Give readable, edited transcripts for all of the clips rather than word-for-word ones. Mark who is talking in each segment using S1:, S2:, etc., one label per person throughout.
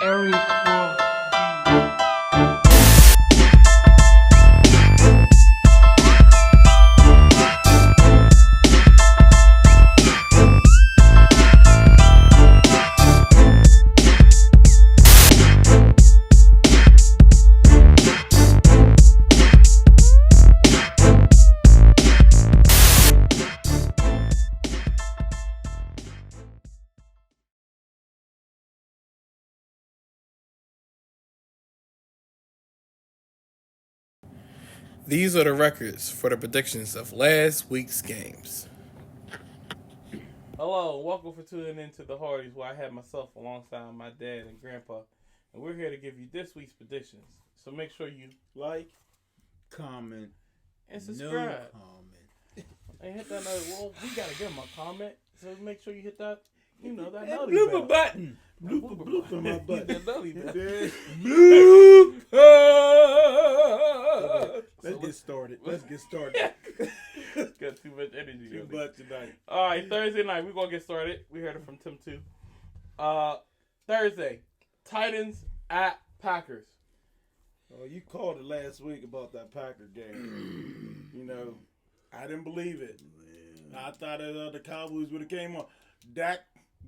S1: Eric Will.
S2: These are the records for the predictions of last week's games.
S3: Hello, and welcome for tuning into the Hardys, where I have myself alongside my dad and grandpa, and we're here to give you this week's predictions. So make sure you
S4: like, comment,
S3: and subscribe.
S4: no comment.
S3: And hit that note. Well, we gotta give them a comment, so make sure you hit that. You know that
S4: That
S3: noty
S4: blooper
S3: bell.
S4: button.
S3: Blooper
S4: on my butt.
S3: That noty bell.
S4: Blooper. Let's get started.
S3: Got too much energy.
S4: Too much tonight.
S3: All right, Thursday night we're gonna get started. We heard it from Tim too. Thursday, Titans at Packers.
S4: Oh, you called it last week about that Packer game. I didn't believe it. I thought the Cowboys would have came on. Dak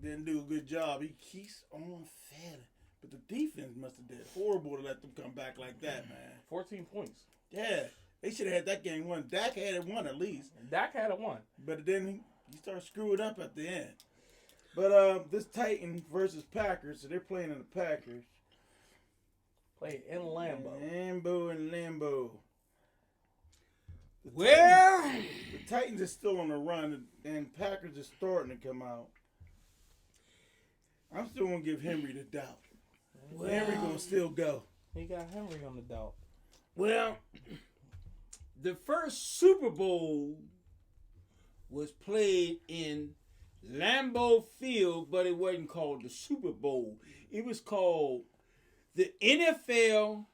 S4: didn't do a good job. He keeps on failing. But the defense must have did horrible to let them come back like that, man.
S3: 14 points.
S4: Yeah. They should have had that game won. Dak had it won at least.
S3: Dak had it won.
S4: But then he started screwing up at the end. But this Titans versus Packers, so they're playing in the Packers.
S3: Played in Lambeau.
S4: Lambeau.
S5: Well,
S4: The Titans are still on the run, and Packers are starting to come out. I'm still going to give Henry the doubt. Henry going to still go.
S3: He got Henry on the doubt.
S5: well, the first Super Bowl was played in Lambeau Field, but it wasn't called the Super Bowl. It was called the NFL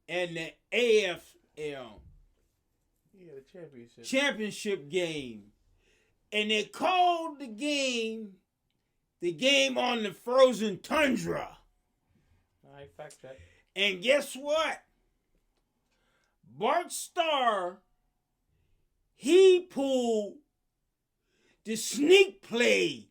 S5: and the AFL
S3: Yeah, the championship.
S5: championship game. And they called the game on the frozen tundra.
S3: All right, fact check.
S5: And guess what? Bart Starr, he pulled the sneak play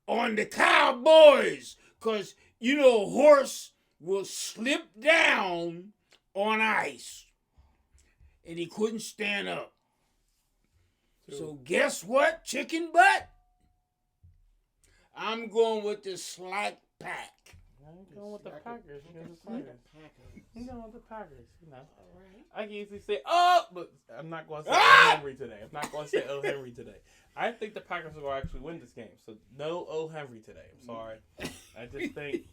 S5: on the Cowboys. Because, a horse will slip down on ice. And he couldn't stand up. So guess what, chicken butt? I'm going with the slack pack.
S3: I'm going with the Packers. I'm going with the Packers. I can easily say, but I'm not going to say Henry today. I think the Packers are going to actually win this game. So no Henry today. I'm sorry. I just think,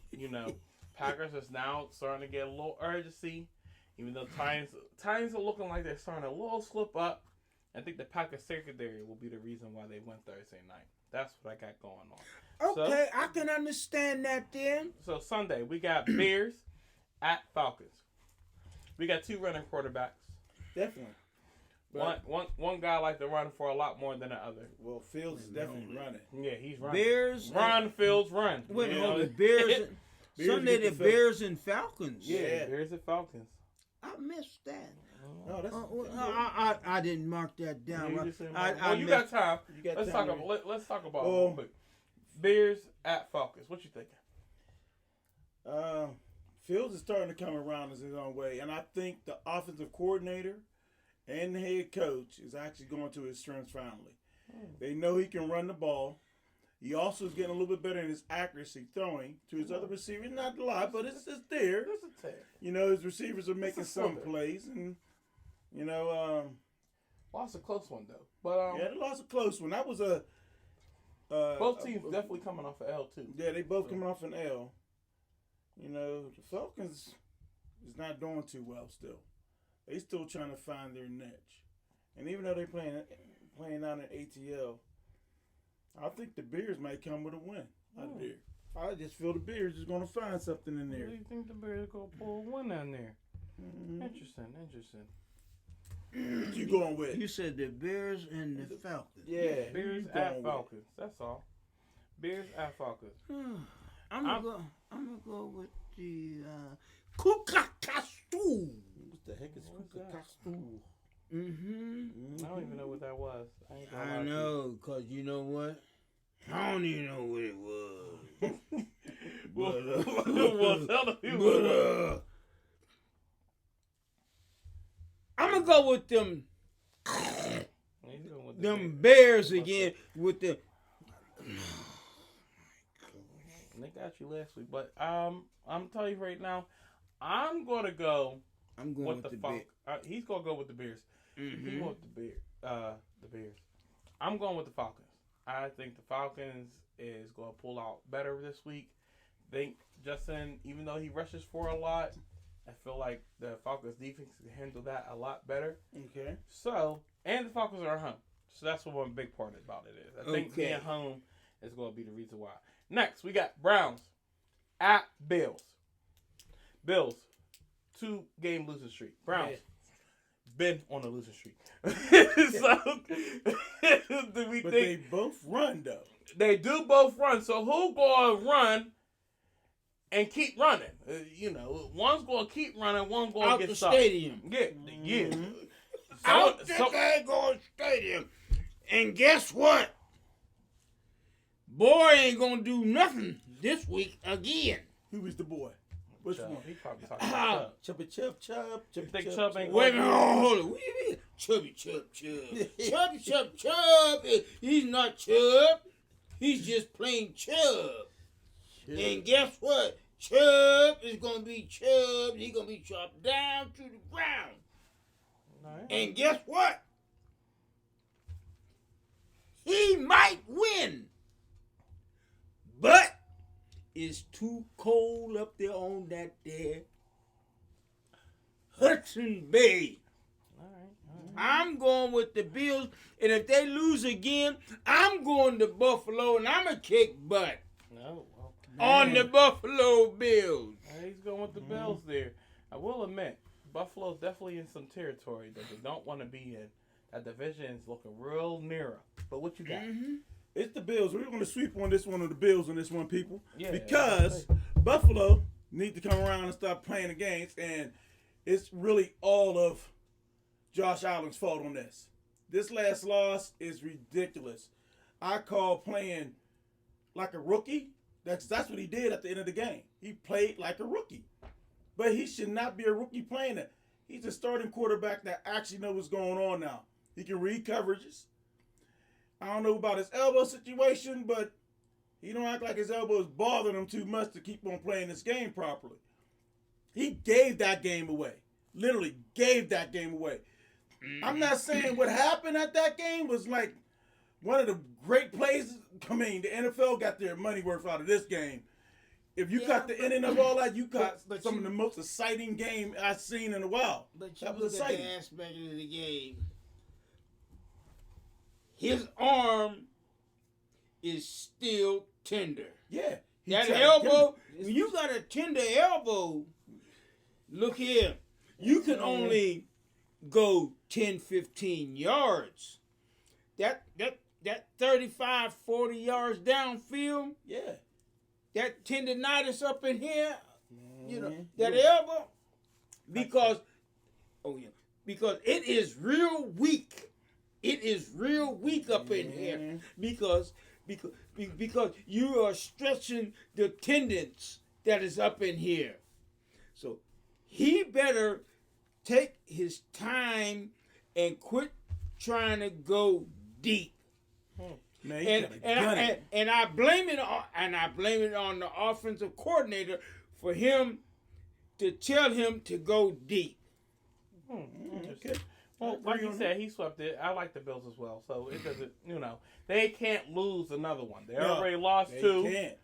S3: Packers is now starting to get a little urgency. Even though Titans are looking like they're starting a little slip up. I think the Packers secondary will be the reason why they win Thursday night. That's what I got going on.
S5: Okay, I can understand that then.
S3: So Sunday, we got Bears at Falcons. We got two running quarterbacks.
S4: Definitely.
S3: One guy like to run for a lot more than the other.
S4: Well, Fields is definitely running.
S3: Yeah, he's running.
S5: Bears.
S3: Run, Fields, run.
S5: Wait a
S3: You
S5: minute,
S3: know?
S5: the Bears.
S4: Bears
S5: Sunday,
S4: get
S5: the
S4: the
S5: Bears and Falcons.
S4: Yeah.
S3: Bears and Falcons.
S5: I missed that.
S4: No, that's.
S5: I didn't mark that down.
S3: You
S5: Right.
S3: just said-
S5: I
S3: you got time.
S4: You got
S3: Let's
S4: time.
S3: talk about. Let's talk about.
S4: Well-
S3: it. But Bears at Falcons. What you thinking?
S4: Fields is starting to come around in his own way, and I think the offensive coordinator and the head coach is actually going to his strengths finally. They know he can run the ball. He also is getting a little bit better in his accuracy throwing to his other receivers. Not a lot, but it's there.
S3: There's a tag.
S4: His receivers are making some plays, and
S3: Lost a close one though. But
S4: yeah, they lost a close one. That was a
S3: both teams definitely coming off of L too.
S4: Yeah, they both coming off an L. The Falcons is not doing too well still. They still trying to find their niche. And even though they're playing out in ATL, I think the Bears might come with a win out of there. I just feel the Bears is going to find something in there.
S3: Do you think the Bears are going to pull a win down there?
S4: Mm-hmm.
S3: Interesting.
S4: What you going with?
S5: You said the Bears and the Falcons.
S4: Yeah.
S3: Bears
S4: who you going
S3: at
S4: with?
S3: Falcons. That's all. Bears at Falcons.
S5: I'm gonna go with the Kukakastu.
S4: What the heck is Kukakastu?
S3: I don't even know what that was. Ain't gonna lie
S5: I
S3: to you.
S5: know, cause you know what? I don't even know what it was.
S3: Well, tell the people what it was.
S5: I'm gonna go with them.
S3: He's going with
S5: Them Bears again with the.
S3: They got you last week, but I'm telling you right now, I'm gonna go
S5: I'm going with the
S3: Falcons. He's gonna go with the Bears. He's going with the Bears. I'm going with the Falcons. I think the Falcons is gonna pull out better this week. Think Justin, even though he rushes for a lot, I feel like the Falcons defense can handle that a lot better.
S4: Okay.
S3: So, and the Falcons are at home. So that's what one big part about it is. I think being home is going to be the reason why. Next, we got Browns at Bills. Bills, 2-game losing streak. Browns, been on a losing streak. So, do we think
S4: they both run, though.
S3: They do both run. So who going to run and keep running? One's going to keep running, one's going to
S5: Out
S3: get
S5: the
S3: stopped.
S5: stadium.
S3: Yeah.
S5: Out the daggone stadium. And guess what? Boy ain't gonna do nothing this week again.
S4: Who is the boy? Which one?
S3: He probably talking about Chubb.
S4: Chubby.
S3: You think Chubb ain't
S5: Wait a
S3: going
S5: minute,
S3: to
S5: hold on. What do you mean? Chubb. He's not Chubb. He's just plain Chubb. And guess what? Chubb is gonna be Chubb. He's gonna be chopped down to the ground.
S3: Right.
S5: And guess what? He might win. But it's too cold up there on that there Hudson Bay.
S3: All right.
S5: I'm going with the Bills. And if they lose again, I'm going to Buffalo and I'm going to kick butt
S3: No.
S5: on the Buffalo Bills.
S3: He's going with the Bills there. I will admit, Buffalo's definitely in some territory that they don't want to be in. That division is looking real narrow. But what you got?
S4: It's the Bills. We're going to sweep on this one of the Bills on this one, people.
S3: Yeah,
S4: because Buffalo need to come around and stop playing the games. And it's really all of Josh Allen's fault on this. This last loss is ridiculous. I call playing like a rookie. That's what he did at the end of the game. He played like a rookie. But he should not be a rookie playing it. He's a starting quarterback that actually knows what's going on now. He can read coverages. I don't know about his elbow situation, but he don't act like his elbow is bothering him too much to keep on playing this game properly. He gave that game away. Literally gave that game away. I'm not saying what happened at that game was like one of the great plays. I mean, the NFL got their money worth out of this game. If you got the ending of all that, you got some of the most exciting game I've seen in a while.
S5: But you
S4: that
S5: look
S4: was
S5: at
S4: exciting.
S5: the aspect of the game. His arm is still tender.
S4: Yeah. he
S5: That
S4: tried to
S5: elbow,
S4: give
S5: when you got a tender elbow, look here, you can only go 10, 15 yards. That 35, 40 yards downfield,
S4: Yeah.
S5: that tendonitis up in here,
S4: Mhm.
S5: that elbow, because it is real weak. It is real weak up in here because you are stretching the tendons that is up in here. So he better take his time and quit trying to go deep.
S4: Man, he coulda done it.
S5: And I blame it on the offensive coordinator for him to tell him to go deep.
S4: Okay.
S3: Well, like you said, he swept it. I like the Bills as well. So it doesn't, they can't lose another one. They already lost
S4: They
S3: two.
S4: can't.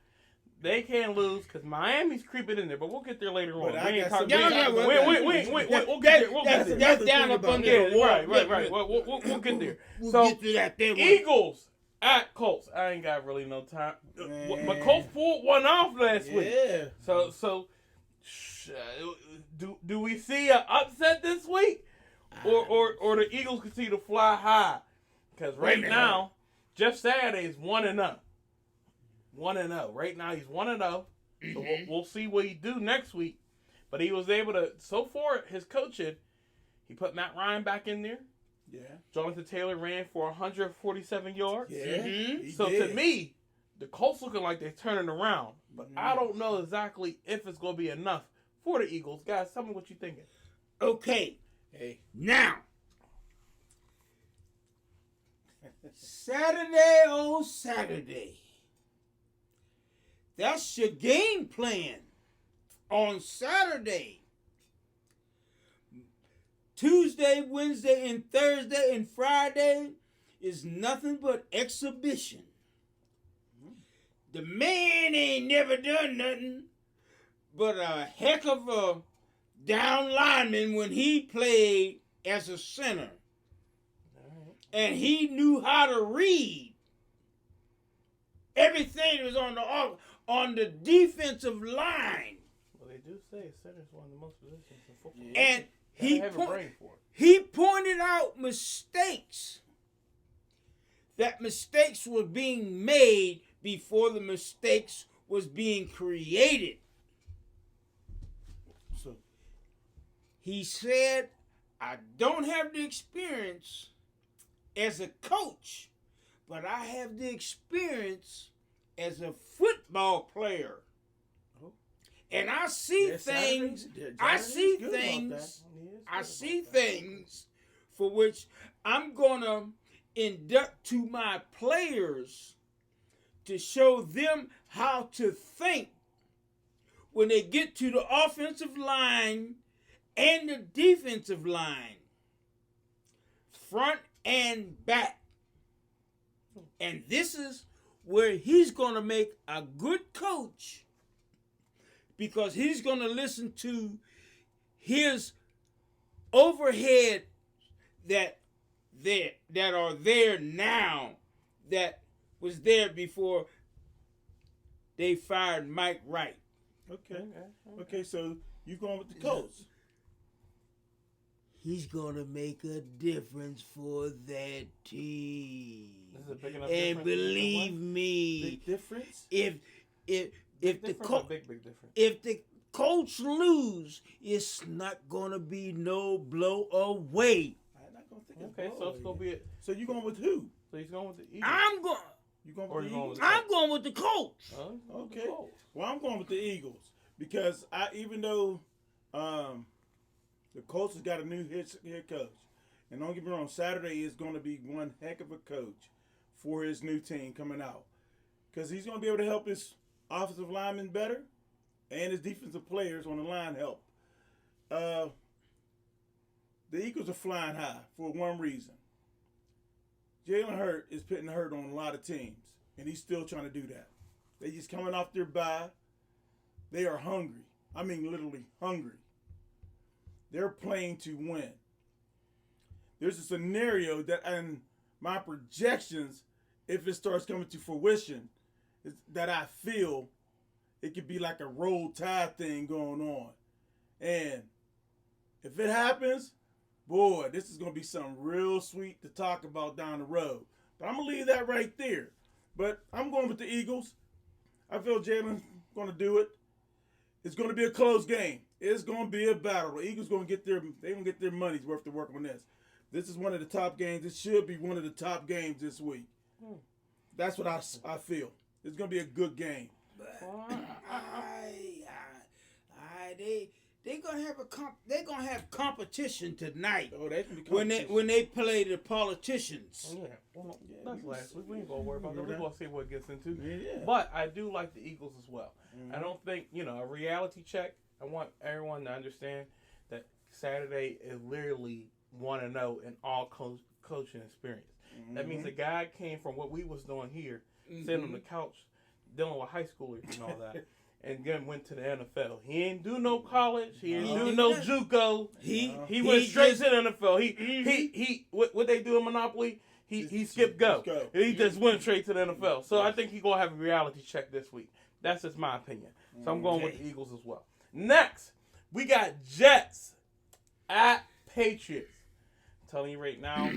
S3: They can't lose because Miami's creeping in there, but we'll get there later on.
S4: But I got some-
S3: We'll get there. We'll get there.
S5: That's down up under the wall.
S3: Right. We'll get there.
S5: We'll
S3: So,
S5: get to that there.
S3: Eagles at Colts. I ain't got really no time. But Colts pulled one off last week.
S4: Yeah.
S3: So do we see an upset this week? Or the Eagles continue to fly high? Because right now, Jeff Saturday is 1-0. 1-0. Right now he's 1-0. So we'll see what he do next week. But he was able to, so far, his coaching, he put Matt Ryan back in there.
S4: Yeah.
S3: Jonathan Taylor ran for 147 yards.
S4: Yeah.
S3: So to me, the Colts looking like they're turning around. But I don't know exactly if it's going to be enough for the Eagles. Guys, tell me what you're thinking.
S5: Okay.
S4: Hey.
S5: Now, Saturday on Saturday. That's your game plan. On Saturday. Tuesday, Wednesday, and Thursday, and Friday is nothing but exhibition. The man ain't never done nothing but a heck of a down lineman when he played as a center. And he knew how to read everything that was on the defensive line.
S3: Well, they do say center is one of the most positions in football.
S5: And
S3: he
S5: he pointed out mistakes. That mistakes were being made before the mistakes was being created. So he said, I don't have the experience as a coach, but I have the experience as a football player. And I see things. I see things for which I'm gonna induct to my players to show them how to think when they get to the offensive line and the defensive line, front and back. And this is where he's going to make a good coach, because he's going to listen to his overhead that are there now that was there before they fired Mike Wright.
S4: Okay, so you going with the Colts.
S5: He's going to make a difference for that team.
S3: This is a big enough
S5: And
S3: difference
S5: believe me,
S4: Big difference?
S5: if the
S3: big difference.
S5: if the Colts lose, it's not going to be no blow away.
S4: I'm not going to think
S3: Okay, so it's going to be it.
S4: So you going with who?
S3: So he's going with the Eagles.
S5: I'm going.
S4: You going
S3: Or
S4: with the
S3: you going
S4: Eagles?
S3: with
S5: I'm going with the Colts.
S4: Okay. Well, I'm going with the Eagles because even though the Colts has got a new head coach, and don't get me wrong, Saturday is going to be one heck of a coach for his new team coming out, because he's going to be able to help his offensive linemen better and his defensive players on the line help. The Eagles are flying high for one reason. Jalen Hurts is putting hurt on a lot of teams, and he's still trying to do that. They just coming off their bye. They are hungry. I mean, literally hungry. They're playing to win. There's a scenario that, in my projections, if it starts coming to fruition, is that I feel it could be like a roll tide thing going on. And if it happens, boy, this is going to be something real sweet to talk about down the road. But I'm going to leave that right there. But I'm going with the Eagles. I feel Jalen's going to do it. It's going to be a close game. It's going to be a battle. The Eagles going to get their money's worth to work on this. This is one of the top games. It should be one of the top games this week. That's what I feel. It's going to be a good game.
S5: They're gonna have competition tonight.
S4: Oh, they can be
S5: when they play the politicians.
S3: Yeah, well, that's last week. We ain't gonna worry about that. We're gonna see what it gets into.
S4: Yeah.
S3: But I do like the Eagles as well. I don't think, a reality check. I want everyone to understand that Saturday is literally 1-0 in all coaching experience. That means a guy came from what we was doing here, sitting on the couch, dealing with high schoolers and all that. And then went to the NFL. He ain't do no college. He ain't do no JUCO. He went straight to the NFL. He what they do in Monopoly? He skipped go. He just went straight to the NFL. So I think he gonna have a reality check this week. That's just my opinion. So I'm going with the Eagles as well. Next, we got Jets at Patriots. I'm telling you right now,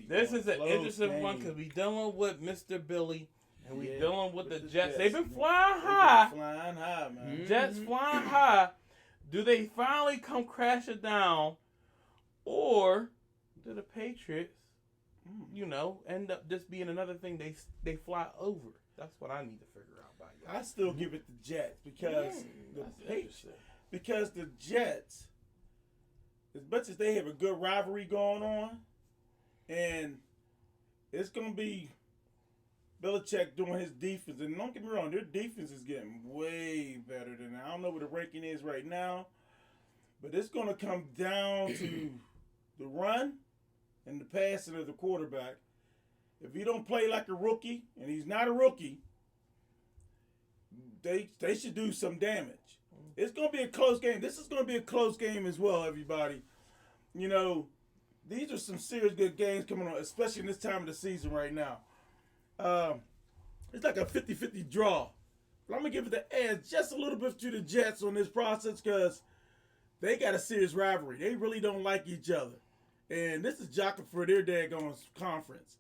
S3: this is an interesting one because we dealing with Mr. Billy. And we dealing with the Jets. They've been flying high. Jets flying high. Do they finally come crashing down, or do the Patriots, end up just being another thing they fly over? That's what I need to figure out by y'all.
S4: I still give it the Jets because the Jets, as much as they have a good rivalry going on, and it's gonna be Belichick doing his defense, and don't get me wrong, their defense is getting way better than I don't know what the ranking is right now, but it's gonna come down to the run and the passing of the quarterback. If he don't play like a rookie, and he's not a rookie, they should do some damage. It's gonna be a close game. This is gonna be a close game as well, everybody. These are some serious good games coming on, especially in this time of the season right now. It's like a 50-50 draw. But I'm going to give it the edge just a little bit to the Jets on this process because they got a serious rivalry. They really don't like each other. And this is jockeying for their daggone conference.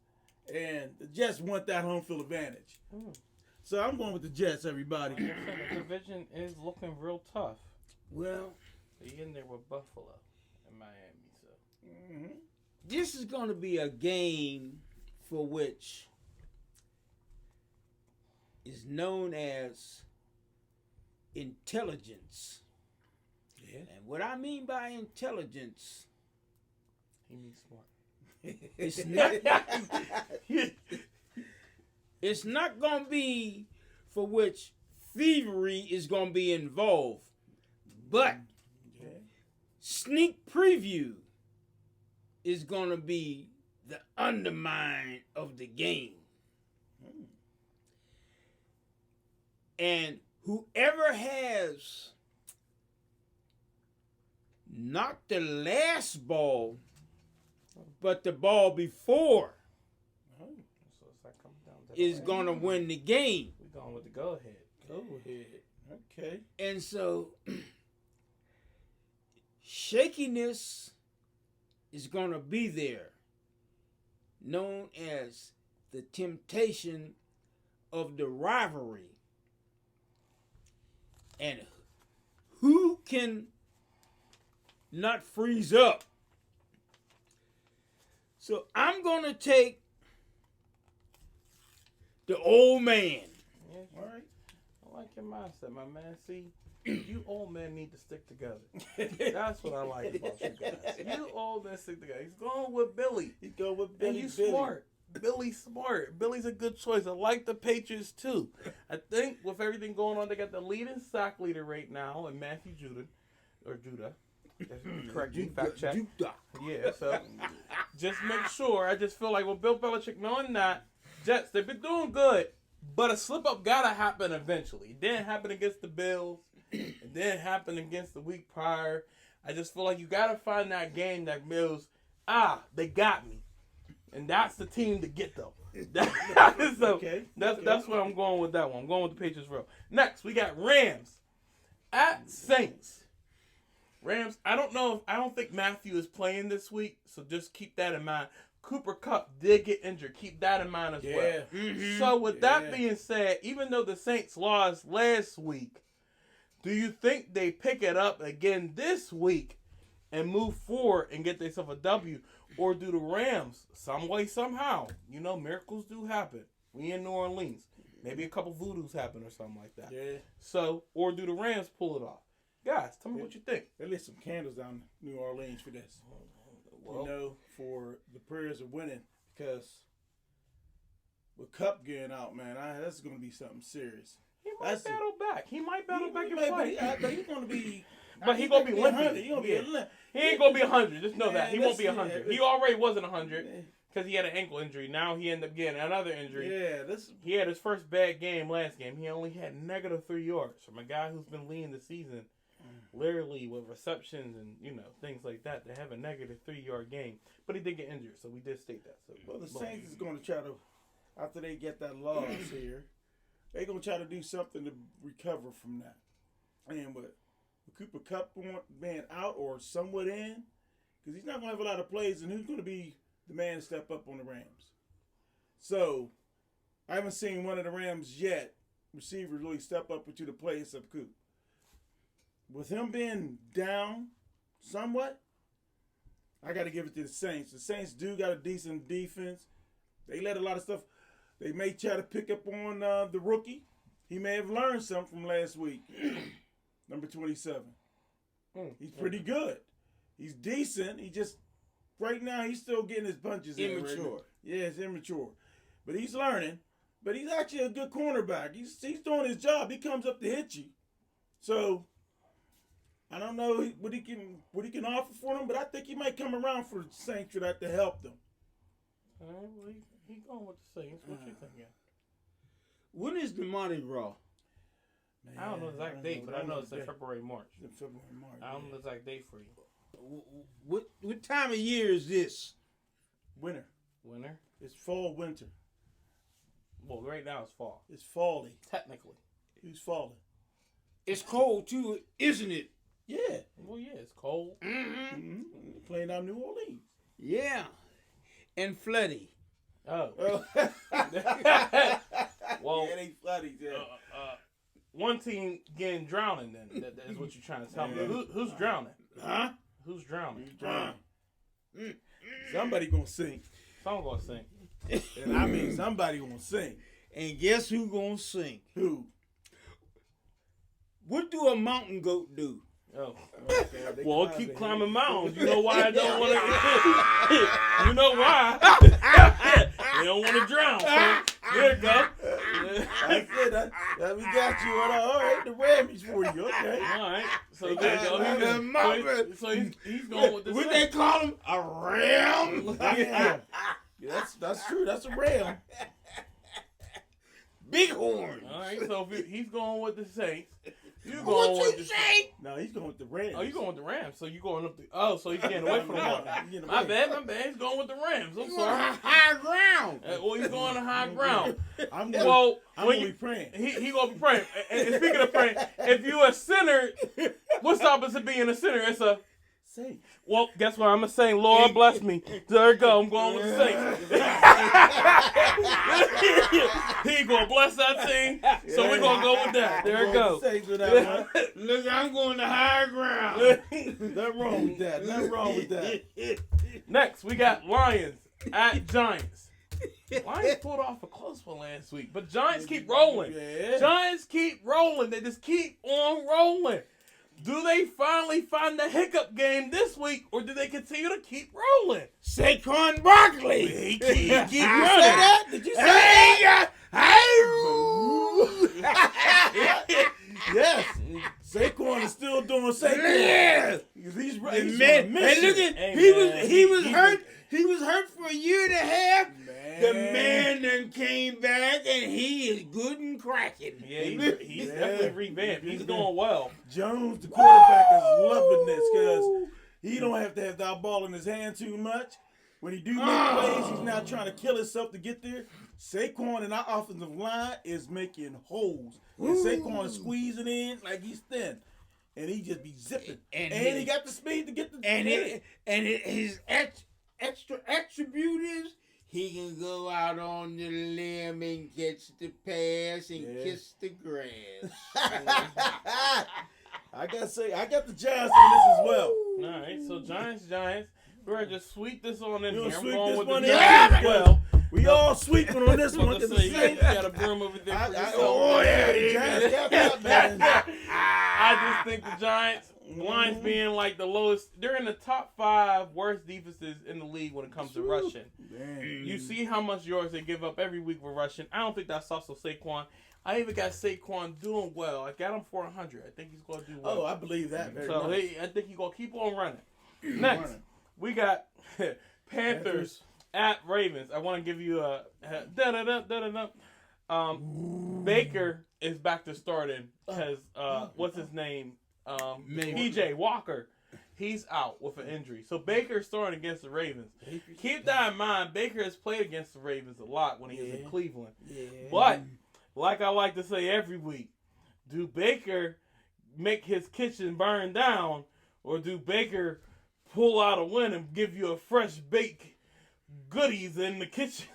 S4: And the Jets want that home field advantage. So I'm going with the Jets, everybody.
S3: Like I said, the division is looking real tough.
S5: Well,
S3: You're in there with Buffalo and Miami. So
S5: this is going to be a game for which is known as intelligence.
S4: Yeah.
S5: And what I mean by intelligence,
S3: he means smart.
S5: it's not it's not going to be for which thievery is going to be involved. But sneak preview is going to be the undermine of the game. And whoever has not the last ball, but the ball before,
S3: So it's like coming down to
S5: is going to win the game.
S3: We're going with the go ahead.
S4: Go ahead. Okay.
S5: And so, shakiness is going to be there, known as the temptation of the rivalry. And who can not freeze up? So I'm going to take the old man.
S3: Yeah,
S4: All right.
S3: I like your mindset, my man. See, you old men need to stick together. That's what I like about you guys. You old men stick together. He's going with Billy.
S4: You go with
S3: And
S4: Billy.
S3: you smart. Billy's smart. Billy's a good choice. I like the Patriots too. I think with everything going on, they got the leading sack leader right now, and Matthew Judah. Correct me, fact check. Yeah, so just make sure. I just feel like with Bill Belichick knowing that, Jets, they've been doing good, but a slip up gotta happen eventually. It didn't happen against the Bills. It didn't happen against the week prior. I just feel like you gotta find that game that Mills, they got me. And that's the team to get them. So that's what I'm going with that one. I'm going with the Patriots row. Next, we got Rams at Saints. Rams, I don't think Matthew is playing this week, so just keep that in mind. Cooper Kupp did get injured. Keep that in mind as well.
S5: Mm-hmm.
S3: So with that being said, even though the Saints lost last week, do you think they pick it up again this week and move forward and get themselves a W? Or do the Rams, some way, somehow, miracles do happen. We in New Orleans. Maybe a couple voodoos happen or something like that.
S4: Yeah.
S3: So, or do the Rams pull it off? Guys, tell me what you think.
S4: They lit some candles down New Orleans for this.
S3: Well,
S4: for the prayers of winning. Because with Cup getting out, man, that's going to be something serious.
S3: he might battle back. He might battle back and
S4: He's
S3: fight.
S4: going to be...
S3: But he gonna be limping.
S4: He's going to be a limp.
S3: He ain't gonna be 100. Just know that. He won't be
S4: listen,
S3: 100. He already wasn't 100 because he had an ankle injury. Now he ended up getting another injury.
S4: Yeah,
S3: He had his first bad game last game. He only had -3 yards from a guy who's been leading the season, literally with receptions and things like that. To have a -3 yard game, but he did get injured, so we did state that. So
S4: well, the Saints is going to try to, after they get that loss here, they're going to try to do something to recover from that. And with Cooper Kupp being out or somewhat in, because he's not going to have a lot of plays, and who's going to be the man to step up on the Rams? So, I haven't seen one of the Rams yet, receivers really step up into the play except Coop. with him being down somewhat, I got to give it to the Saints. The Saints do got a decent defense. They let a lot of stuff. They may try to pick up on the rookie. He may have learned something from last week. Number 27. He's pretty good. He's decent. He just, right now, he's still getting his punches in.
S5: Immature.
S4: Yeah, he's immature. But he's learning. But he's actually a good cornerback. He's doing his job. He comes up to hit you. So, I don't know what he can offer for them, but I think he might come around for the Saints for that to help them.
S3: All right, well, he going with the Saints. What you thinking?
S5: When is the Mardi Gras?
S3: Man, I don't know the exact date, but I know it's in February, March.
S4: March.
S3: I don't know the exact date for you.
S5: What time of year is this?
S4: Winter.
S3: Winter?
S4: It's fall, winter.
S3: Well, right now it's fall.
S4: It's fall-y.
S3: Technically.
S4: He's falling.
S5: It's cold too, isn't it?
S4: Yeah.
S3: Well, yeah, it's cold.
S4: Mm-hmm. Playing out New Orleans.
S5: Yeah. And floody.
S3: Oh. Well,
S4: it ain't floody, yeah.
S3: One team getting drowning then. That's what you're trying to tell me. Who's drowning?
S5: Huh?
S3: Who's drowning?
S4: He's drowning. Somebody gonna sing.
S3: Someone gonna sing.
S4: And I mean somebody gonna sing.
S5: And guess who gonna sing?
S4: Who?
S5: What do a mountain goat do?
S3: Oh.
S4: Okay,
S3: Well, keep climbing mountains. You know why I don't want to. You know why? They don't want to drown. So there you go.
S4: That's it. That we got you. All right, the Rammies for you. Okay.
S3: All right. So there you go. So he's going with the
S5: What
S3: same.
S5: they call him? A ram?
S4: Yeah. That's true. That's a ram.
S5: Bighorn.
S3: All right. So if he's going with the Saints. You going
S5: What
S3: with
S5: you
S3: the
S5: say?
S4: No, he's going with the Rams.
S3: Oh, you going with the Rams? So you going up the? Oh, so he's getting away from the one. My bad. He's going with the Rams. I'm
S5: You
S3: sorry.
S5: on high ground.
S3: Well, he's going to high ground.
S4: I'm
S3: Well,
S4: gonna be praying.
S3: He gonna be praying. And speaking of praying, if you a sinner, what's the opposite of being a sinner? It's a
S4: Saint.
S3: well. Guess what? I'm gonna say, Lord bless me. There you go. I'm going with the Saints. He gonna bless that thing. So we're gonna go with that. There you go.
S4: Saints with that one.
S5: Look, I'm going to high ground.
S4: Nothing wrong with that. Nothing wrong with that.
S3: Next, we got Lions at Giants. Lions pulled off a close one last week, but Giants keep rolling.
S4: Yeah.
S3: Giants keep rolling. They just keep on rolling. Do they finally find the hiccup game this week, or do they continue to keep rolling?
S5: Saquon Barkley.
S3: He keep
S4: Did you say
S3: running.
S4: that? Did you say that? Yes. Saquon is still doing Saquon.
S5: Yeah.
S4: He's
S5: Man,
S4: on a
S5: and
S4: mission.
S5: look at
S3: Hey,
S5: he was
S3: man,
S5: hurt. He was hurt for a year and a half.
S4: Man.
S5: The man then came back and he is good and cracking.
S3: Yeah, he's definitely revamped. He's doing well.
S4: Jones, the quarterback, is loving this because he don't have to have that ball in his hand too much. When he do make plays, he's not trying to kill himself to get there. Saquon and our offensive line is making holes. And Saquon is squeezing in like he's thin. And he just be zipping. And he got the speed to get the
S5: His extra attribute is he can go out on the limb and catch the pass and kiss the grass.
S4: I gotta say, I got the Giants on this as well.
S3: All right, so Giants. We're gonna just sweep this on in
S4: You
S3: here.
S4: gonna
S3: I'm
S4: sweep
S3: going
S4: this
S3: with
S4: one
S3: the
S4: in?
S3: Giants as well.
S4: We all sweeping on this one.
S3: So you got a broom over there for yourself.
S4: The Giants got that, man.
S3: I just think the Giants, Lions being like the lowest, they're in the top 5 worst defenses in the league when it comes to rushing. You see how much yards they give up every week with rushing. I don't think that's also Saquon. I even got Saquon doing well. I got him for 100. I think he's going to do well.
S4: Oh, I believe that very
S3: So
S4: much.
S3: I think he's going to keep on running. Next, we got Panthers at Ravens. I want to give you a Baker is back to starting because what's his name? PJ Walker. He's out with an injury. So Baker's starting against the Ravens. Keep that in mind. Baker has played against the Ravens a lot when he was in Cleveland.
S4: Yeah.
S3: But, like I like to say every week, do Baker make his kitchen burn down, or do Baker pull out a win and give you a fresh bake goodies in the kitchen?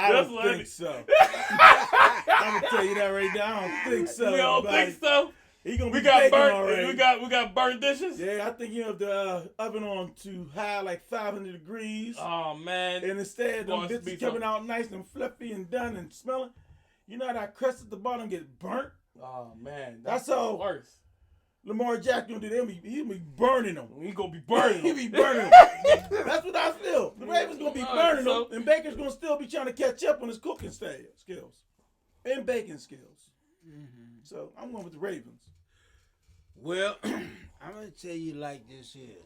S4: I don't think so. I don't tell you that right now. I don't think so.
S3: We don't
S4: everybody.
S3: think so.
S4: He gonna be
S3: We got
S4: baking
S3: burnt.
S4: already.
S3: We got burnt dishes.
S4: Yeah, I think you have the oven on too high, like 500 degrees.
S3: Oh man.
S4: And instead, them
S3: Must be
S4: bits coming
S3: something.
S4: out nice and fluffy and done and smelling. You know how that crust at the bottom gets burnt?
S3: Oh man.
S4: That's all.
S3: Worse.
S4: Lamar Jackson did. He'll be burning them.
S3: We gonna be burning.
S4: He'll be burning them. That's what I feel. The Ravens gonna be burning them, and Baker's gonna still be trying to catch up on his cooking skills and baking skills. Mm-hmm. So I'm going with the Ravens.
S5: Well, I'm gonna tell you like this here.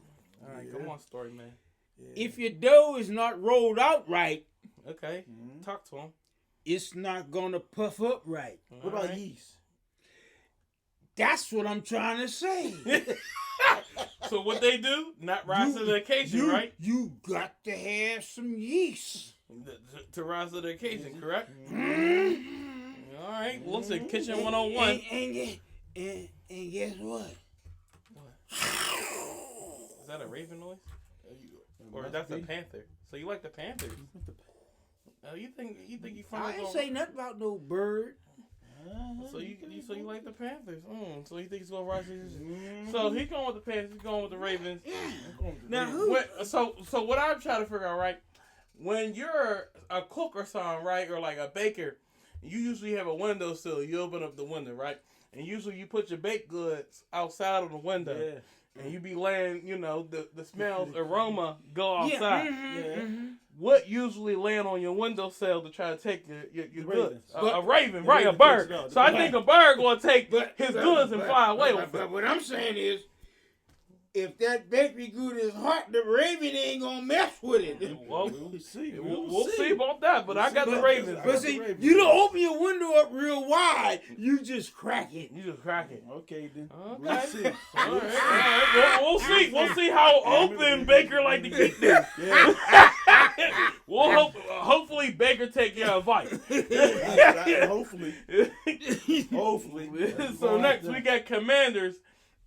S3: All right, come on, story man.
S5: Yeah. If your dough is not rolled out right,
S3: okay, talk to him.
S5: It's not gonna puff up right.
S4: What about yeast?
S5: That's what I'm trying to say.
S3: So what they do? Not rise to the occasion, right?
S5: You got to have some yeast
S3: To rise to the occasion, correct?
S5: Mm-hmm.
S3: All right. Well, listen, Kitchen 101.
S5: And guess what?
S3: Is that a raven noise? Or that's a panther? So you like the Panthers? You think you from?
S5: I ain't say nothing about no bird.
S3: So you like the Panthers? So you think he's gonna rise to his? So he's going with the Panthers. He's going with the Ravens.
S5: Now who?
S3: So what I'm trying to figure out, right? When you're a cook or something, right, or like a baker, you usually have a windowsill. You open up the window, right, and usually you put your baked goods outside of the window. Yeah. And you be laying, the smells, aroma go outside.
S5: Yeah.
S3: What usually land on your windowsill to try to take your goods? A raven,
S4: the
S3: right? A
S4: raven
S3: bird.
S4: takes it out.
S3: So I think a bird gonna take his goods and fly away with
S5: But
S3: it.
S5: what I'm saying is, if that bakery good is hot, the raven ain't gonna mess with it.
S3: Well,
S4: We'll see.
S3: we'll see about that, but I got the Ravens.
S5: But see, you don't open your window up real wide. You just crack it.
S3: You just crack it.
S4: Okay, then.
S3: Okay.
S4: We'll see.
S3: All right. We'll see. We'll see how open Baker like to keep this. We'll hopefully Baker take your advice.
S4: Hopefully. Hopefully.
S3: So next we got Commanders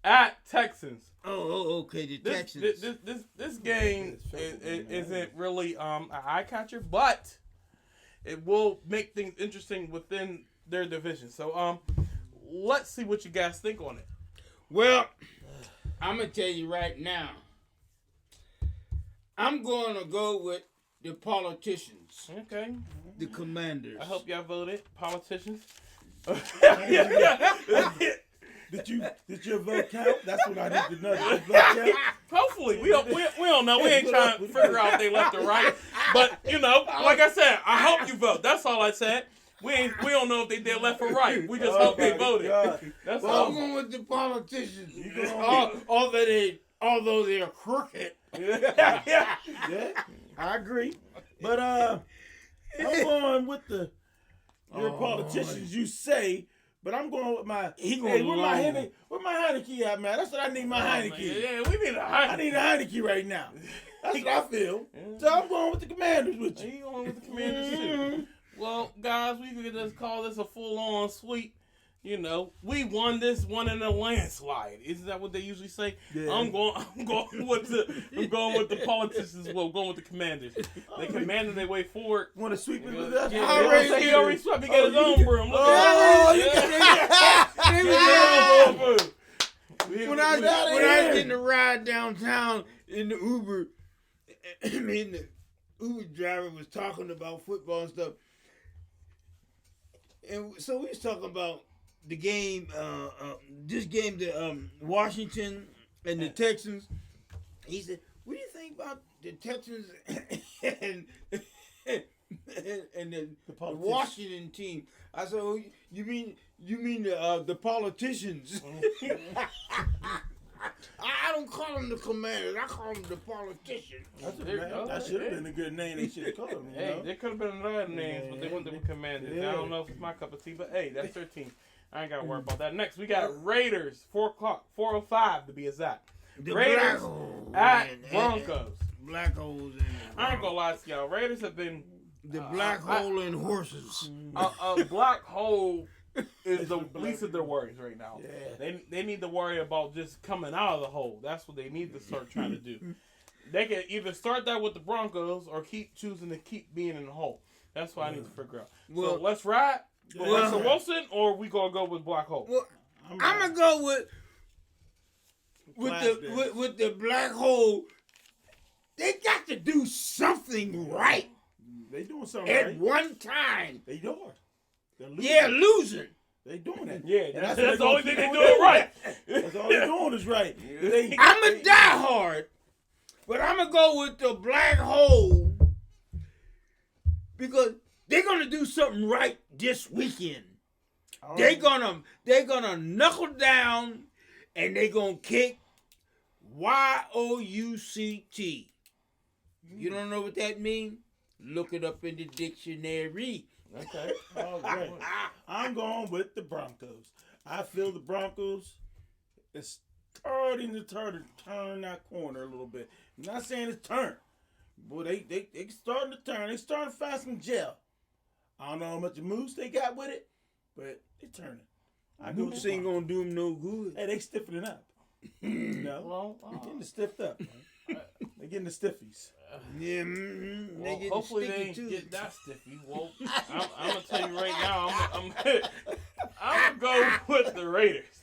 S3: at Texans.
S5: Oh, okay. The Texans.
S3: This game isn't really a eye catcher, but it will make things interesting within their division. So let's see what you guys think on it.
S5: Well, I'm gonna tell you right now. I'm gonna go with the politicians.
S3: Okay.
S5: The Commanders.
S3: I hope y'all voted. Politicians.
S4: Did your vote count? That's what I need to know. Did your vote count?
S3: Hopefully. We don't know. We ain't trying to figure out if they left or right. But, like I said, I hope you vote. That's all I said. We don't know if they did left or right. We just hope they voted. That's all.
S5: I'm going with the politicians. Although they're crooked.
S4: Yeah, I agree. But I'm going with your politicians, you say. But I'm going with my. Where my Heineke at, man? That's what I need. My Heineke.
S3: Yeah, we need a Heineke.
S4: I need a Heineke right now. That's what I feel. So I'm going with the Commanders with you.
S3: You going with the Commanders too? Well, guys, we could just call this a full-on sweep. We won this one in a landslide. Isn't that what they usually say? Yeah. I'm going with the politicians. Well, going with the Commanders. They commanded their way forward.
S4: Want to sweep it with us?
S3: He already swept. He got his own broom. Look
S5: When I was getting a ride downtown in the Uber, the Uber driver was talking about football and stuff, and so we was talking about the game, this game, the Washington and the Texans. He said, "What do you think about the Texans and the Washington team?" I said, "Oh, you mean the politicians?" I don't call them the Commanders. I call them the politicians.
S4: That should have been a good name. They should have called them.
S3: Hey, there could have been another names, but they went to Commanders. Yeah. I don't know if it's my cup of tea, but hey, that's their team. I ain't got to worry about that. Next, we got Raiders, 4 o'clock, 4:05 to be exact.
S5: The
S3: Raiders at Broncos.
S5: Black holes.
S3: I ain't gonna lie to y'all. Raiders have been
S5: the black hole in horses.
S3: A black hole is the least of their worries right now. Yeah. They need to worry about just coming out of the hole. That's what they need to start trying to do. They can either start that with the Broncos or keep choosing to keep being in the hole. That's what I need to figure out. So let's ride. Russell Wilson, or we gonna go with Black Hole?
S5: Well, I'm gonna go with the Black Hole. They got to do something right.
S4: They doing something
S5: at
S4: right.
S5: one time.
S4: They doing. They're losing.
S5: Yeah, losing.
S4: They doing that.
S3: Yeah, that's the only thing they doing right.
S4: That's all they're doing is right.
S5: I'm a diehard, but I'm gonna go with the Black Hole because they're gonna do something right this weekend. They're gonna knuckle down and they're gonna kick YOUCT. You don't know what that means? Look it up in the dictionary.
S4: Okay. All right. I'm going with the Broncos. I feel the Broncos is starting to turn that corner a little bit. I'm not saying it's turned, but they starting to turn. They starting to find some gel. I don't know how much moves they got with it, but they're turning.
S5: Moose ain't gonna do them no good.
S4: Hey, they stiffening up. No,
S3: Well,
S4: getting the stiffed up. They getting the stiffies.
S5: Yeah,
S3: well, hopefully they ain't get that stiffy. Well, I'm gonna tell you right now, I'm gonna go with the Raiders.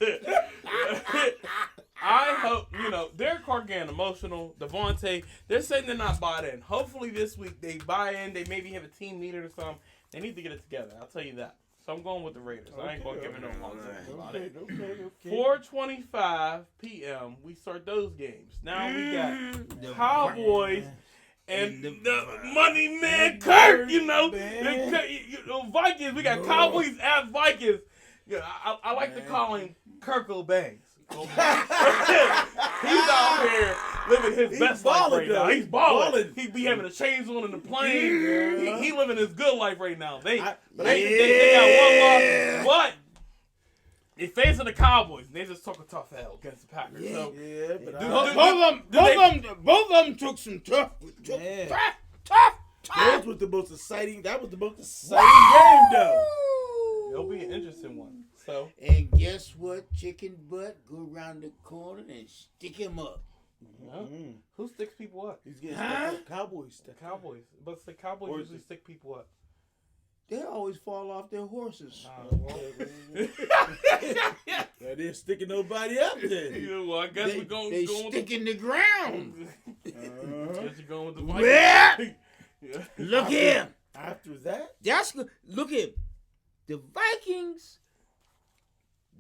S3: I hope, Derek Carr getting emotional. Devontae, they're saying they're not bought in. Hopefully this week they buy in. They maybe have a team meeting or something. They need to get it together. I'll tell you that. So I'm going with the Raiders. I ain't going to give it no nonsense about it.
S4: Okay.
S3: 4:25 p.m. We start those games. Now we got Cowboys and the Money Man Kirk. Vikings. We got Cowboys at Vikings. Yeah, I like to call him Kirkle Bangs. He's out here living his best life right now. He's balling. He be having the chains on in the plane. He living his good life right now. They got one loss, but they facing the Cowboys. And they just took a tough L against the Packers. So,
S5: both of them took some tough.
S4: That was the most exciting game, though.
S3: It'll be an interesting one. So,
S5: and guess what? Chicken butt go around the corner and stick him up.
S3: Who sticks people up?
S4: He's getting stuck up. Cowboys.
S3: The Cowboys. But the Cowboys usually stick people up.
S5: They always fall off their horses.
S4: They're sticking nobody up there.
S3: Well, I guess we're going
S5: They stick in the ground.
S3: Guess you're going with the Vikings.
S5: Look here.
S4: After that?
S5: Look here. The Vikings,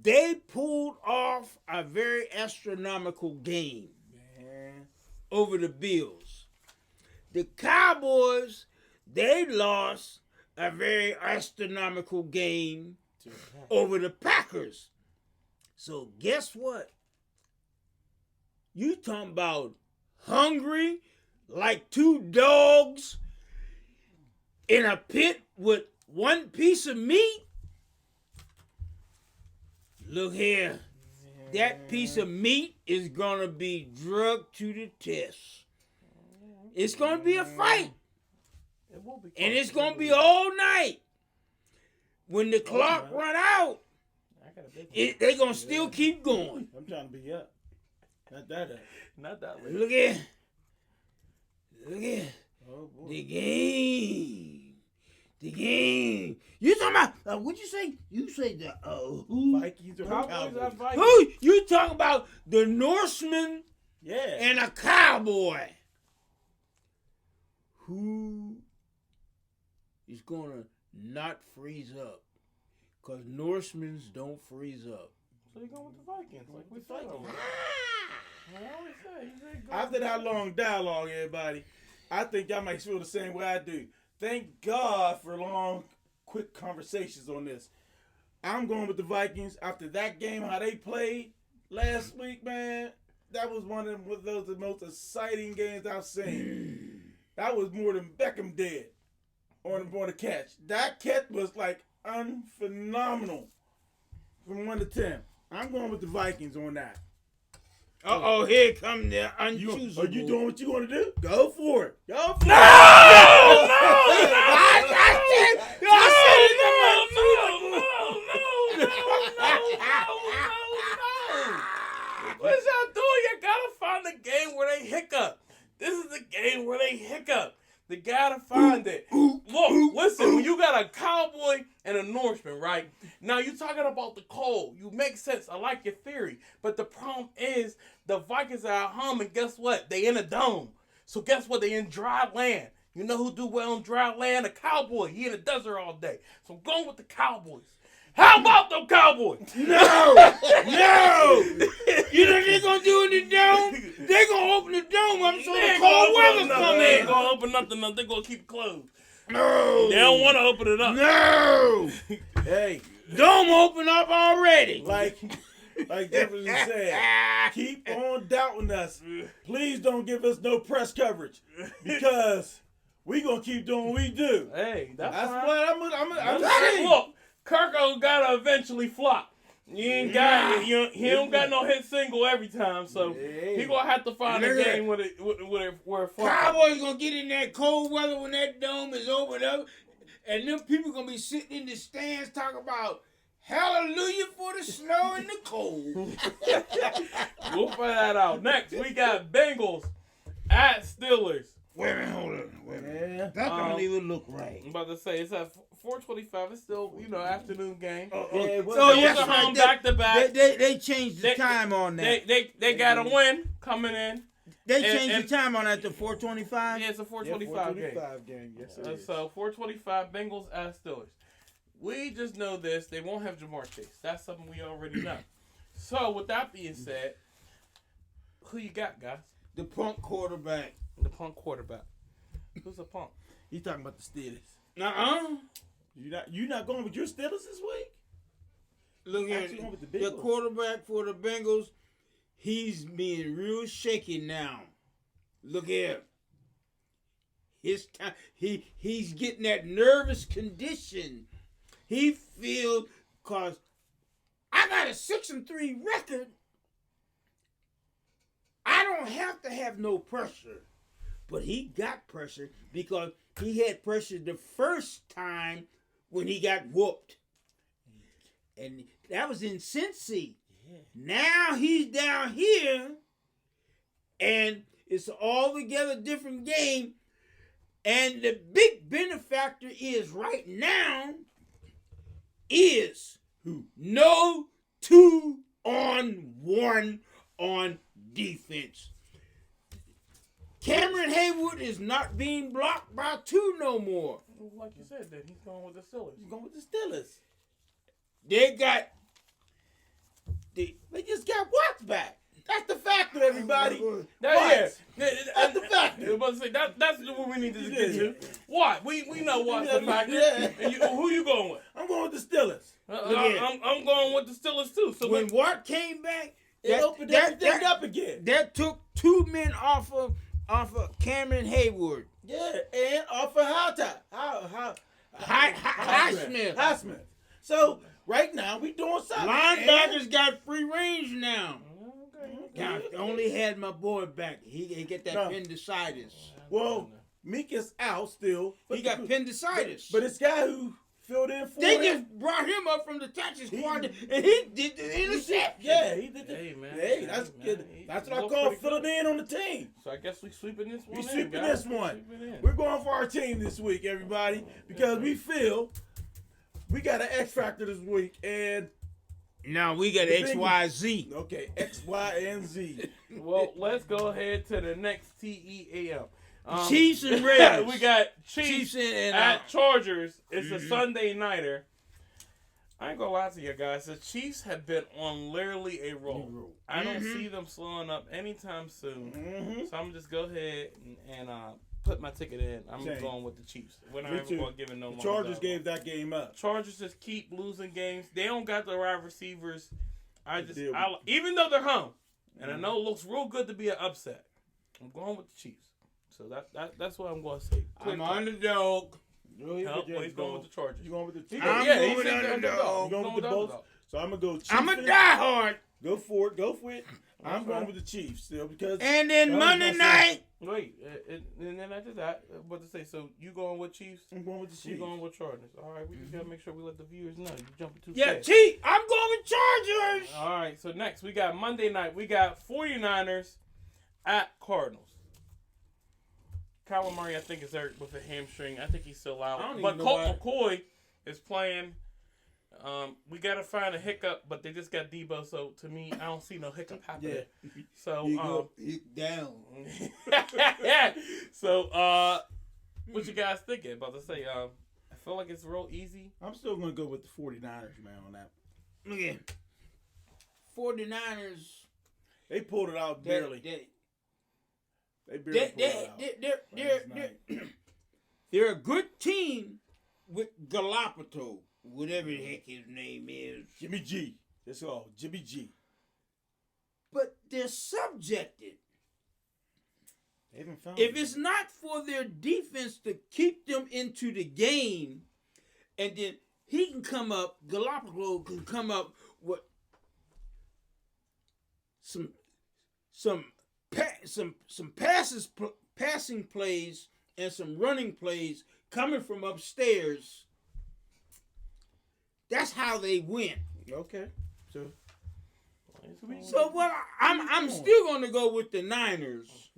S5: they pulled off a very astronomical game over the Bills. The Cowboys, they lost a very astronomical game over the Packers. So guess what? You talking about hungry like two dogs in a pit with one piece of meat? Look here. That piece of meat is going to be drugged to the test. It's going to be a fight.
S3: It will be fun.
S5: And it's going to be all night. When the clock run out, they're going to still keep going.
S4: I'm trying to be up. Not that up.
S3: Not that way.
S5: Look here.
S4: Oh, boy.
S5: The game. You talking about, what'd you say? You say the, who?
S4: Vikings or
S3: Cowboys
S4: Cowboys?
S3: at Vikings.
S5: Who? You talking about the Norseman
S4: Yeah.
S5: and a cowboy. Who is going to not freeze up? Because Norsemans don't freeze up.
S3: So you're going with the Vikings, like we said.
S4: After that long dialogue, everybody, I think y'all might feel the same way I do. Thank God for long, quick conversations on this. I'm going with the Vikings. After that game, how they played last week, man, that was one of the most exciting games I've seen. That was more than Beckham did on the catch. That catch was like unphenomenal from 1 to 10. I'm going with the Vikings on that.
S5: Here come the unchoosable.
S4: Are you doing what you want to do? Go for it.
S3: No! What is y'all doing? You gotta find the game where they hiccup. This is the game where they hiccup. They gotta find it. Look, listen, when you got a cowboy and a Norseman, you talking about the cold. You make sense. I like your theory. But the problem is the Vikings are at home, and guess what? They in a dome. So guess what? They in dry land. You know who do well in dry land? A cowboy. He in the desert all day. So I'm going with the Cowboys. How about them Cowboys?
S5: No! No! You know what they're going to do in the dome? They're going to open the dome up so the cold weather come
S3: They
S5: in.
S3: ain't going to open nothing up. They're going to keep it closed.
S5: No!
S3: They don't want to open it up.
S5: No!
S4: Hey,
S5: Dome open up already.
S4: like Jefferson said, keep on doubting us. Please don't give us no press coverage because we gonna keep doing what we do.
S3: Hey, that's
S4: That's
S3: fine.
S4: what I'm saying.
S3: Look, Kirko gotta eventually flop. He ain't got he don't got no hit single every time, so he gonna have to find a game where it flops.
S5: Cowboys gonna get in that cold weather when that dome is opened up, and them people gonna be sitting in the stands talking about hallelujah for the snow and the cold.
S3: We'll find that out. Next, we got Bengals at Steelers.
S5: Wait a minute, hold on. Wait a minute.
S4: Yeah.
S5: That don't even look right.
S3: I'm about to say it's at 4:25. It's still afternoon game.
S4: Yeah, well,
S5: So
S3: Steelers
S5: yes,
S3: are home
S5: they-
S3: back to back.
S5: They changed the time on that.
S3: They got a win coming in.
S5: They
S3: and-
S5: changed
S3: and-
S5: the time on that to 4:25.
S3: Yeah, it's a 4:25 game.
S4: 425 game. Yes, it is.
S3: So 4:25 Bengals at Steelers. We just know this. They won't have Jamar Chase. That's something we already know. So with that being said, who you got, guys?
S5: The punk quarterback.
S3: The punk quarterback. Who's a punk?
S4: He's talking about the Steelers.
S5: Uh-uh.
S4: You not going with your Steelers this week?
S5: Look at
S4: Actually, going with the
S5: the
S4: Bengals.
S5: quarterback for the Bengals. He's being real shaky now. Look here. His time. He's getting that nervous condition. He feels because I got a 6-3 record. I don't have to have no pressure. But he got pressure because he had pressure the first time when he got whooped. And that was in Cincy.
S4: Yeah.
S5: Now he's down here, and it's an altogether different game. And the big benefactor is right now is
S4: Who?
S5: no 2-on-1 on defense. Cameron Haywood is not being blocked by 2 no more.
S3: Like you said, then he's going with the Steelers.
S4: He's going with the Steelers.
S5: They got
S4: They just got Watts back. That's the factor, everybody.
S3: That's
S4: That's the factor.
S3: I was about to say, that's what we need to get to. What? We know what's the factor.
S4: Yeah.
S3: And who you going with?
S4: I'm going with the Steelers.
S3: I'm going with the Steelers too. So
S5: when Watt came back,
S4: It opened everything up again.
S5: that took 2 men off of Cameron Haywood.
S4: Yeah, and off of
S5: Highsmith.
S4: Highsmith. So right now we doing something.
S5: Linebackers got free range now.
S3: okay.
S5: God, I only had my boy back. He get that
S4: No.
S5: appendicitis.
S4: Well, Meek is out still.
S5: He got appendicitis.
S4: But this guy who filled in for
S5: they
S4: him,
S5: just brought him up from the taxi squad, and he did the interception.
S4: yeah, he did.
S3: Hey, man.
S4: Hey, that's
S3: Hey,
S4: good.
S3: man. He
S4: That's what I
S3: looked
S4: call
S3: pretty
S4: filling
S3: good.
S4: in on the team.
S3: So I guess we sweeping this one.
S4: We
S3: in,
S4: sweeping
S3: guys.
S4: this one.
S3: We sweeping in.
S4: We're going for our team this week, everybody, because we feel we got an X factor this week, and
S5: Now we got
S4: The
S5: X, Y, Z.
S4: okay, X, Y, and Z.
S3: Well, let's go ahead to the next TEAM.
S5: Chiefs and Raiders.
S3: We got Chiefs
S5: Chiefs and
S3: at Chargers. It's a Sunday nighter. I ain't gonna lie to you guys. The Chiefs have been on literally a roll. I don't see them slowing up anytime soon.
S4: Mm-hmm.
S3: So I'm gonna just go ahead and put my ticket in. I'm
S4: Same.
S3: going with the Chiefs. We're not
S4: Me
S3: even
S4: too.
S3: gonna give it no
S4: The
S3: more.
S4: Chargers gave that game up.
S3: Chargers just keep losing games. They don't got the right receivers.
S4: Deal.
S3: Even though they're home, and I know it looks real good to be an upset. I'm going with the Chiefs. So that's what I'm going to say.
S5: I'm underdog.
S3: Nope, he's going with the Chargers.
S4: You going with the Chiefs?
S5: I'm
S3: Yeah,
S5: going
S3: he's
S5: with
S3: the
S5: underdog.
S3: underdog.
S4: You going
S3: He's
S4: with the
S3: going
S4: both? So I'm gonna go Chiefs.
S5: I'm a diehard.
S4: Go for it. Go for it. I'm
S3: That's
S4: going
S3: right.
S4: with the Chiefs still because.
S5: And then
S4: I was
S5: Monday
S4: gonna say-
S5: night,
S3: Wait, and then after that, what to say? So you going with Chiefs?
S4: I'm going with the
S3: You
S4: Chiefs.
S3: going with Chargers? All right, we just gotta make sure we let the viewers know you jumping too
S5: yeah,
S3: fast.
S5: Chief. I'm going with Chargers.
S3: All right, so next we got Monday night. We got 49ers at Cardinals. Kyler Murray, I think, is hurt with a hamstring. I think he's still
S5: I
S3: out.
S5: don't
S3: But
S5: even know
S3: Colt
S5: why.
S3: McCoy is playing. We gotta find a hiccup, but they just got Debo, so to me, I don't see no hiccup happening.
S4: Yeah.
S3: So
S5: You go down.
S3: so what you guys thinking? About to say, I feel like it's real easy.
S4: I'm still going to go with the 49ers, man, on that.
S5: Again, 49ers.
S4: They pulled it out barely. They barely pulled it out.
S5: They're a good team with Galapagos, whatever the heck his name is.
S4: Jimmy G. That's all. Jimmy G.
S5: But they're subjected.
S4: They haven't found
S5: If it's not for their defense to keep them into the game, and then he can come up, Galapagos can come up with some passing plays and some running plays coming from upstairs. That's how they win.
S4: Okay.
S5: So what? I'm still going to go with the Niners,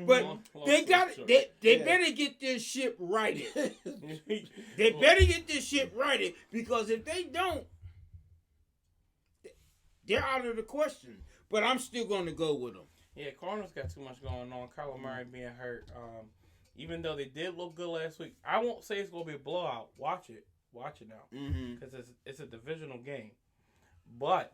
S5: but they got they better get this ship righted. They better get this ship righted, because if they don't, they're out of the question. But I'm still going to go with them.
S3: Yeah, Cardinals got too much going on. Kyler Murray being hurt. Even though they did look good last week, I won't say it's going to be a blowout. Watch it now, because it's a divisional game. But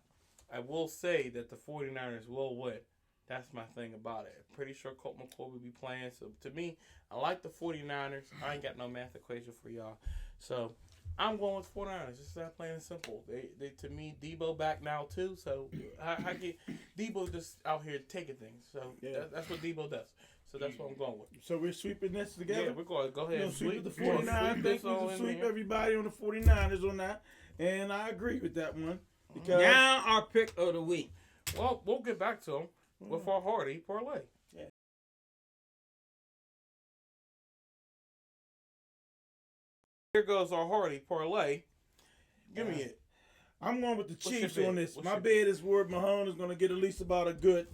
S3: I will say that the 49ers will win. That's my thing about it. I'm pretty sure Colt McCoy will be playing. So, to me, I like the 49ers. I ain't got no math equation for y'all. So, I'm going with 49ers. Just that plain and simple. They to me, Debo back now, too. So, I get Debo just out here taking things. So, that's what Debo does. So, that's what I'm going with.
S4: So, we're sweeping this together?
S3: Yeah, we're going to go ahead and
S4: sweep the 49ers. I think we can sweep everybody on the 49ers on that. And I agree with that one. Because
S5: now our pick of the week.
S3: Well, we'll get back to them with our Hardy parlay.
S4: Yeah.
S3: Here goes our Hardy parlay. Give me it.
S4: I'm going with the Chiefs
S3: your
S4: on
S3: bid?
S4: this.
S3: What's
S4: My
S3: your
S4: bid is where Mahomes is going to get at least about a good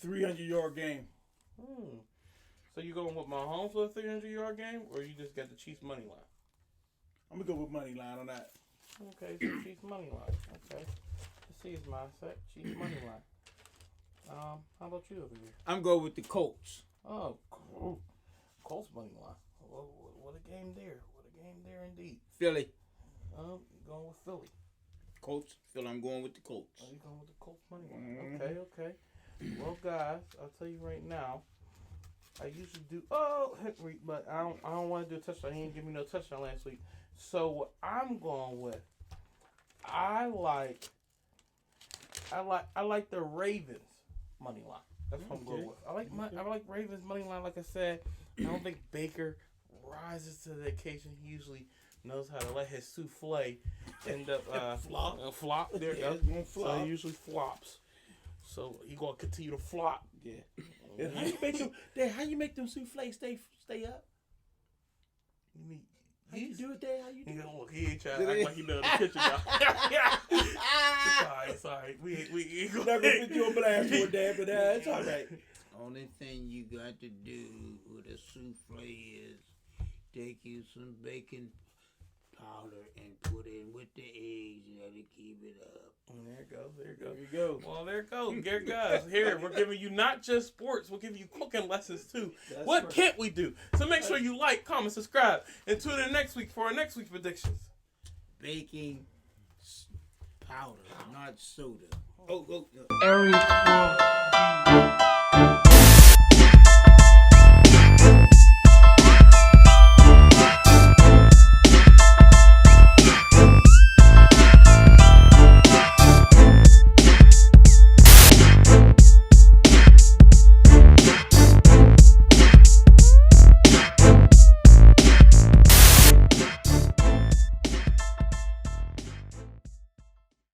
S4: 300-yard game.
S3: So you going with Mahomes for a 300-yard game, or you just got the Chiefs money line?
S4: I'm going to go with money line on that.
S3: Okay, so Chiefs money line. Okay. Let's see his mindset. Chiefs money line. How about you over here?
S5: I'm going with the Colts.
S3: Oh, Colts money line. What a game there. What a game there indeed.
S5: Philly.
S3: You're going with Philly.
S5: Colts. Philly. I'm going with the Colts.
S3: Oh, you're going with the Colts money line. Okay. Well, guys, I'll tell you right now. I usually do Henry, but I don't want to do a touchdown. He didn't give me no touchdown last week. So what I'm going with, I like the Ravens money line. That's what I'm going with. I like Ravens money line. Like I said, I don't think Baker rises to the occasion. He usually knows how to let his souffle end up flop. There it goes. So he usually flops. So he gonna continue to flop.
S4: Yeah. How you make them souffles stay up?
S3: You mean
S4: how you do it there? How you do it?
S3: Look, he ain't trying to act like he know the kitchen now. Sorry. We
S4: not gonna put you on blast for that, but it's all right.
S5: Only thing you got to do with a souffle is take you some baking powder and put it with the eggs and let it keep it up.
S3: There it goes. There you
S4: go.
S3: Well, there it goes. There it goes. Here, we're giving you not just sports, we're giving you cooking lessons too.
S4: That's
S3: what
S4: right.
S3: can't we do? So make sure you like, comment, subscribe, and tune in next week for our next week's predictions.
S5: Baking powder, not soda.
S1: Area 4.